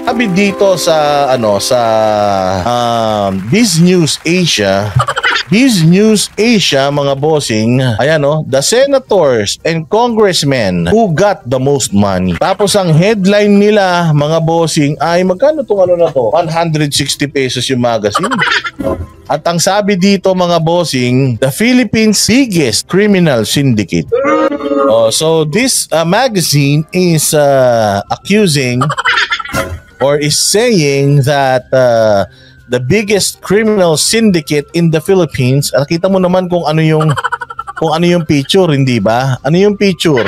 Sabi dito sa Biz News Asia, mga bossing, ayan the senators and congressmen who got the most money. Tapos ang headline nila, mga bossing, ay magkano tong na to? 160 pesos yung magazine. At ang sabi dito, mga bossing, the Philippines' biggest criminal syndicate. So this magazine is accusing or is saying that the biggest criminal syndicate in the Philippines. Nakita mo naman kung ano yung picture, hindi ba? Ano yung picture?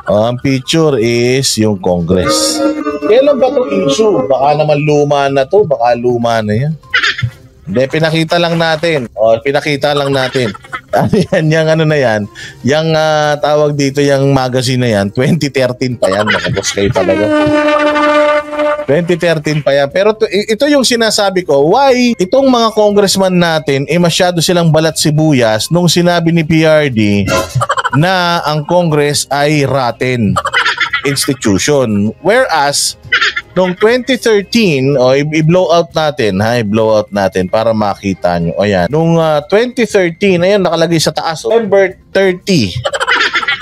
Ang picture is yung Congress. Kailan ba itong issue? Baka naman luma na to, baka luma na yan. Hindi, pinakita lang natin. Yung yung tawag dito, yung magazine na yan, 2013 pa yan, nakabos kayo talaga. 2013 pa yan. Pero ito yung sinasabi ko, why itong mga congressman natin, masyado silang balat sibuyas nung sinabi ni PRD na ang Congress ay rotten institution. Whereas, noong 2013, i-blow out natin para makita nyo. Ayan. Noong 2013, ayan, nakalagay sa taas. September 30,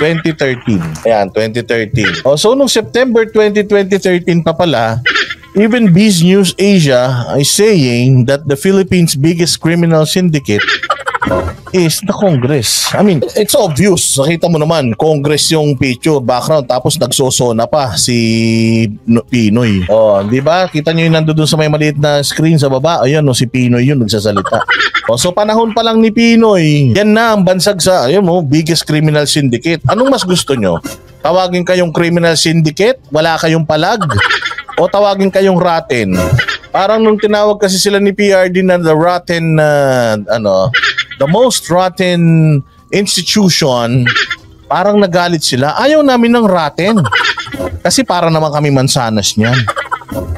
2013. Ayan, 2013. So, noong September 2013 pa pala, even Biz News Asia is saying that the Philippines' biggest criminal syndicate is the Congress. I mean, it's obvious. Nakita mo naman, Congress yung picture, background, tapos nagsosona pa si Pinoy. Di ba? Kita nyo yung nandoon sa may maliit na screen sa baba. Ayun, si Pinoy yun, nagsasalita. So panahon pa lang ni Pinoy, yan na ang bansag sa, biggest criminal syndicate. Anong mas gusto nyo? Tawagin kayong criminal syndicate? Wala kayong palag? O tawagin kayong rotten? Parang nung tinawag kasi sila ni PRD na the rotten, the most rotten institution, parang nagalit sila. Ayaw namin ng rotten. Kasi para naman kami mansanas niyan.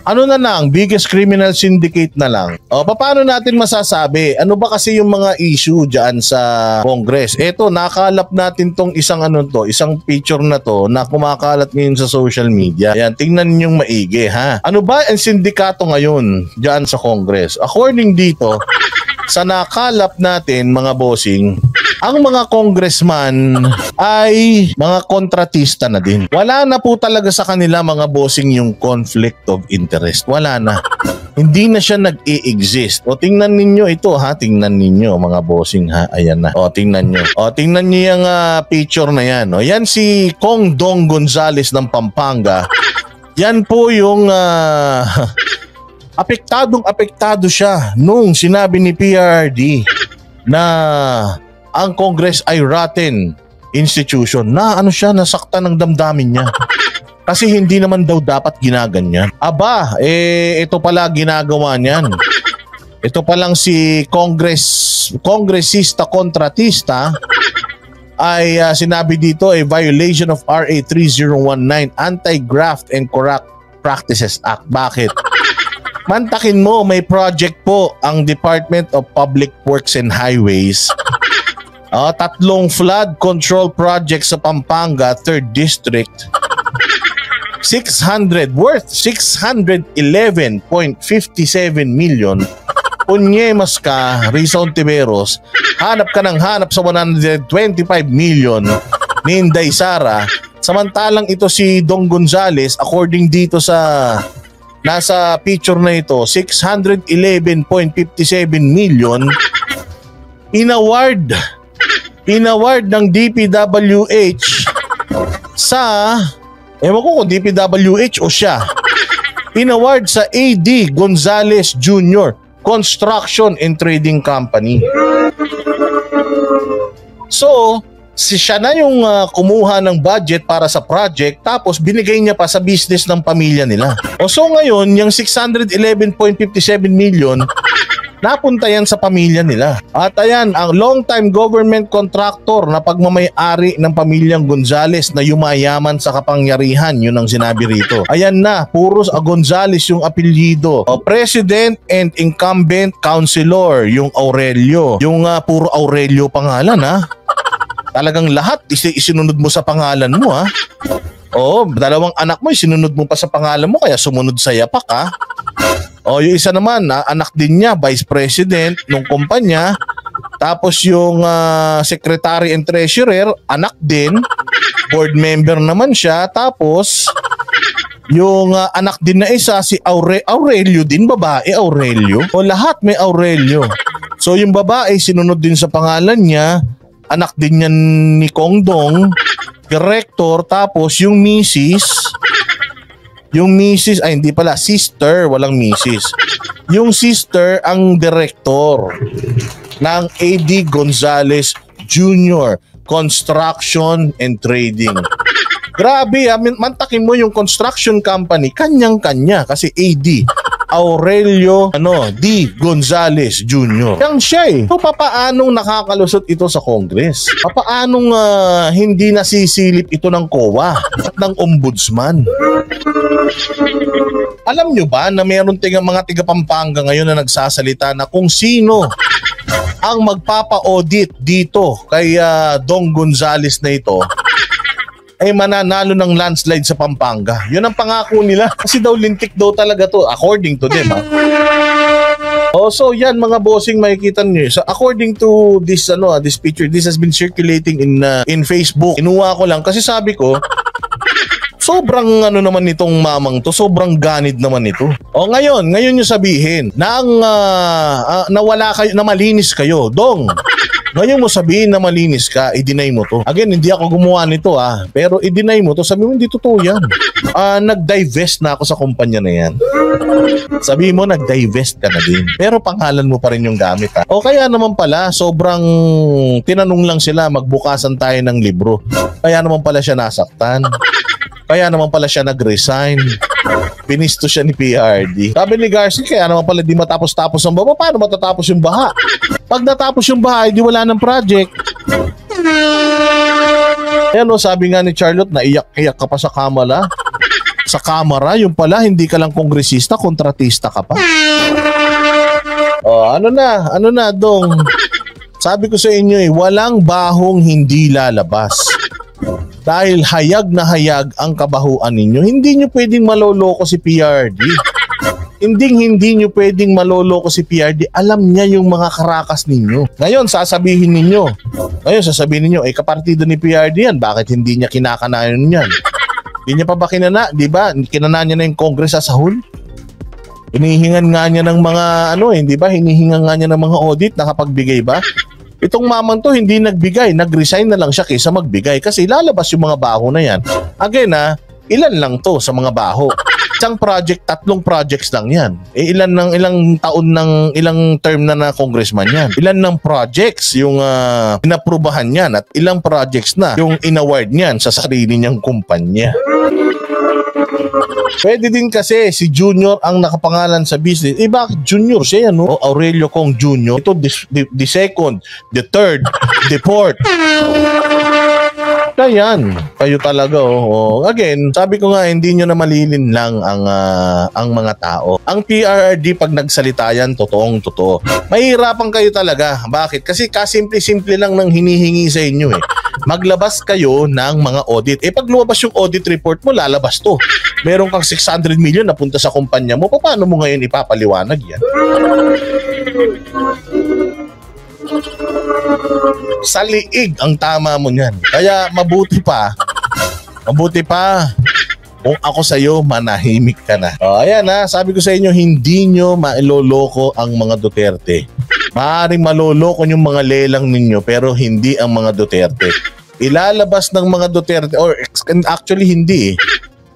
Ano na lang, biggest criminal syndicate na lang. Paano natin masasabi? Ano ba kasi yung mga issue dyan sa Congress? Eto, nakalap natin tong isang picture na to na kumakalat ngayon sa social media. Ayan, tingnan ninyong maigi, ha? Ano ba ang sindikato ngayon dyan sa Congress? According dito, sa nakalap natin, mga bossing, ang mga congressman ay mga kontratista na din. Wala na po talaga sa kanila, mga bossing, yung conflict of interest. Wala na. Hindi na siya nag-i-exist. Tingnan ninyo ito, ha? Tingnan ninyo, mga bossing, ha? Ayan na. Tingnan nyo. Tingnan nyo yung picture na yan. Yan si Kong Dong Gonzales ng Pampanga. Yan po yung apektado siya nung sinabi ni PRD na ang Congress ay rotten institution. Nasaktan ng damdamin niya. Kasi hindi naman daw dapat ginaganyan. Aba, ito pala ginagawa niyan. Ito palang si kongresista kontratista ay sinabi dito a violation of RA 3019, Anti-Graft and Corrupt Practices Act. Bakit? Mantakin mo, may project po ang Department of Public Works and Highways. 3 flood control projects sa Pampanga, 3rd District. worth 611.57 million. Punyemas ka, Rizal Tiberos, hanap ka ng hanap sa 125 million ni Inday Sara. Samantalang ito si Dong Gonzales, according dito sa nasa picture na ito, 611.57 million inaward ng DPWH sa, ewan ko kung DPWH o siya, inaward sa AD Gonzales Jr. Construction and Trading Company. So, siya na yung kumuha ng budget para sa project, tapos binigay niya pa sa business ng pamilya nila. So ngayon, yung 611.57 million, napunta yan sa pamilya nila. At ayan, ang long-time government contractor na pagmamay-ari ng pamilyang Gonzales na yumayaman sa kapangyarihan, yun ang sinabi rito. Ayan na, puros Gonzales yung apelyido. President and incumbent councilor, yung Aurelio. Yung puro Aurelio pangalan, ha? Talagang lahat isinunod mo sa pangalan mo, ha? Oo, dalawang anak mo, sinunod mo pa sa pangalan mo, kaya sumunod sa yapak ha. O yung isa naman, anak din niya, vice president ng kumpanya. Tapos yung secretary and treasurer, anak din, board member naman siya. Tapos yung anak din na isa, si Aurelio din, babae, Aurelio. O lahat may Aurelio. So yung babae, sinunod din sa pangalan niya, anak din niya ni Kongdong, director. Tapos yung misis, ay hindi pala, sister, walang misis. Yung sister ang director ng AD Gonzales Jr. Construction and Trading. Grabe, mantakin mo yung construction company, kanyang-kanya kasi AD. Aurelio D. Gonzales Jr. Yang siya eh. So, papaanong nakakalusot ito sa Congress? Papaanong hindi nasisilip ito ng COA at ng Ombudsman? Alam nyo ba na mayroon mga tiga Pampanga ngayon na nagsasalita na kung sino ang magpapa-audit dito kay Dong Gonzales na ito ay mananalo ng landslide sa Pampanga. Yun ang pangako nila. Kasi daw lintik daw talaga to according to them. So yan mga bossing, makikita niyo. So according to this this picture, this has been circulating in Facebook. Kinuha ko lang kasi sabi ko sobrang naman itong mamang to, sobrang ganid naman ito. O ngayon niyo sabihin na nawala kayo, na malinis kayo, Dong. Ngayon mo sabihin na malinis ka, i-deny mo to. Again, hindi ako gumawa nito pero i-deny mo to, sabi mo hindi totoo yan. Nag-divest na ako sa kumpanya na yan. Sabi mo nag-divest ka na din, pero pangalan mo pa rin yung gamit O kaya naman pala, sobrang tinanong lang sila, magbukasan tayo ng libro. Kaya naman pala siya nasaktan. Kaya naman pala siya nag-resign. Pinisto siya ni PRD. Sabi ni Garcia, kaya naman pala di matapos-tapos ang baha. Paano matatapos yung baha? Pag natapos yung baha, di wala ng project. Ayan sabi nga ni Charlotte, naiyak-iyak ka pa sa kamera. Sa kamera, yung pala, hindi ka lang kongresista, kontratista ka pa. Ano na, Dong? Sabi ko sa inyo walang bahong hindi lalabas. Dahil hayag na hayag ang kabahuan ninyo, hindi nyo pwedeng maloloko si PRD. Hindi nyo pwedeng maloloko si PRD. Alam niya yung mga karakas ninyo. Ngayon, sasabihin ninyo, kapartido ni PRD yan, bakit hindi niya kinakanayon yan? Hindi niya pa ba kinana? Di ba? Kinana niya na yung Congress sa sahol? Hinihingan nga niya ng mga, hindi ba? Hinihingan nga niya ng mga audit, nakapagbigay ba? Itong mamang to hindi nagbigay, nag-resign na lang siya kaysa magbigay kasi lalabas yung mga baho na yan. Again ilan lang to sa mga baho. Isang project, 3 projects lang yan. Ilang taon ilang term na congressman yan. Ilan ng projects yung inaprubahan niyan at ilang projects na yung inaward niyan sa sarili niyang kumpanya. Pwede din kasi si Junior ang nakapangalan sa business. Bakit Junior? Siya yan, Aurelio Kong Junior. Ito, the second, the third, the fourth. Yan, kayo talaga. Again, sabi ko nga, hindi nyo na malilin lang ang mga tao. Ang PRRD, pag nagsalita yan, totoong-totoo. Mahirapan kayo talaga. Bakit? Kasi kasimple-simple lang nang hinihingi sa inyo Maglabas kayo ng mga audit. Pag lumabas yung audit report mo, lalabas to. Meron kang 600 million na punta sa kumpanya mo, paano mo ngayon ipapaliwanag yan? Sa liig ang tama mo niyan. Kaya mabuti pa kung ako sa'yo, manahimik ka na. Ayan sabi ko sa inyo, hindi nyo mailoloko ang mga Duterte. Maaaring maloloko yung mga lelang ninyo, pero hindi ang mga Duterte. Ilalabas ng mga Duterte, or actually hindi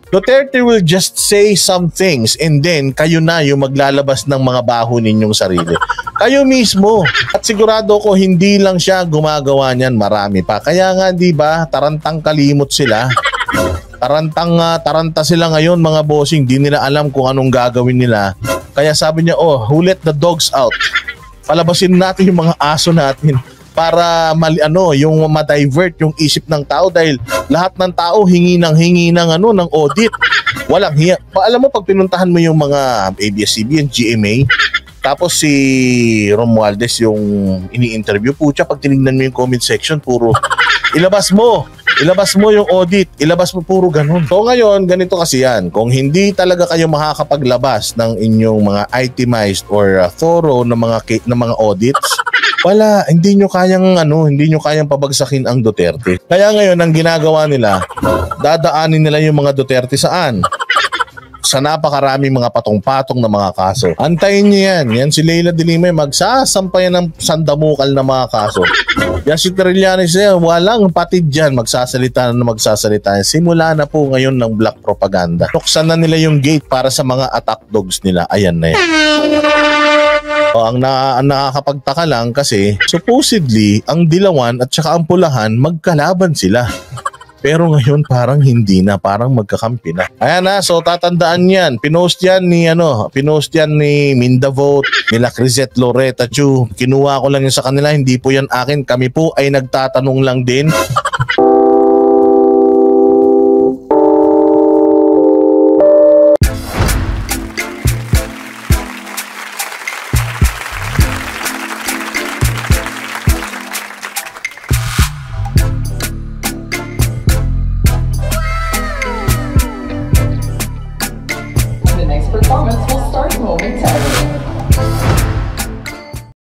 Duterte will just say some things and then kayo na yung maglalabas ng mga baho ninyong sarili. Kayo mismo. At sigurado ko hindi lang siya gumagawa niyan, marami pa. Kaya nga 'di ba, tarantang kalimot sila. Taranta sila ngayon mga bossing, di nila alam kung anong gagawin nila. Kaya sabi niya, who let the dogs out? Palabasin natin yung mga aso natin para yung ma-divert yung isip ng tao dahil lahat ng tao hingi ng audit. Walang hiya. Alam mo pag pinuntahan mo yung mga ABS-CBN, GMA, Tapos si Romualdez yung ini-interview. Pucha, pag tinignan mo yung comment section, puro ilabas mo yung audit, ilabas mo, puro ganun. So ngayon, ganito kasi yan. Kung hindi talaga kayo makakapaglabas ng inyong mga itemized or thorough na mga audits, wala, hindi nyo kayang pabagsakin ang Duterte. Kaya ngayon, ang ginagawa nila, dadaanin nila yung mga Duterte saan? Sa napakaraming mga patong-patong na mga kaso. Antayin niyo yan. Yan si Leila de Lima, magsasampayan ng sandamukal na mga kaso. Yan si Trillanes, walang patid dyan. Magsasalita. Simula na po ngayon ng black propaganda. Nuksan na nila yung gate para sa mga attack dogs nila. Ayan na yan. Ang nakakapagtaka lang kasi supposedly ang Dilawan at saka ang Pulahan magkalaban sila. Pero ngayon parang hindi na, parang magkakampi na. Ayan na, so tatandaan yan. Pinost yan ni Mindavote, nila Crisette Loretta Chu. Kinuha ko lang yun sa kanila, hindi po yan akin. Kami po ay nagtatanong lang din. The next performance will start momentarily.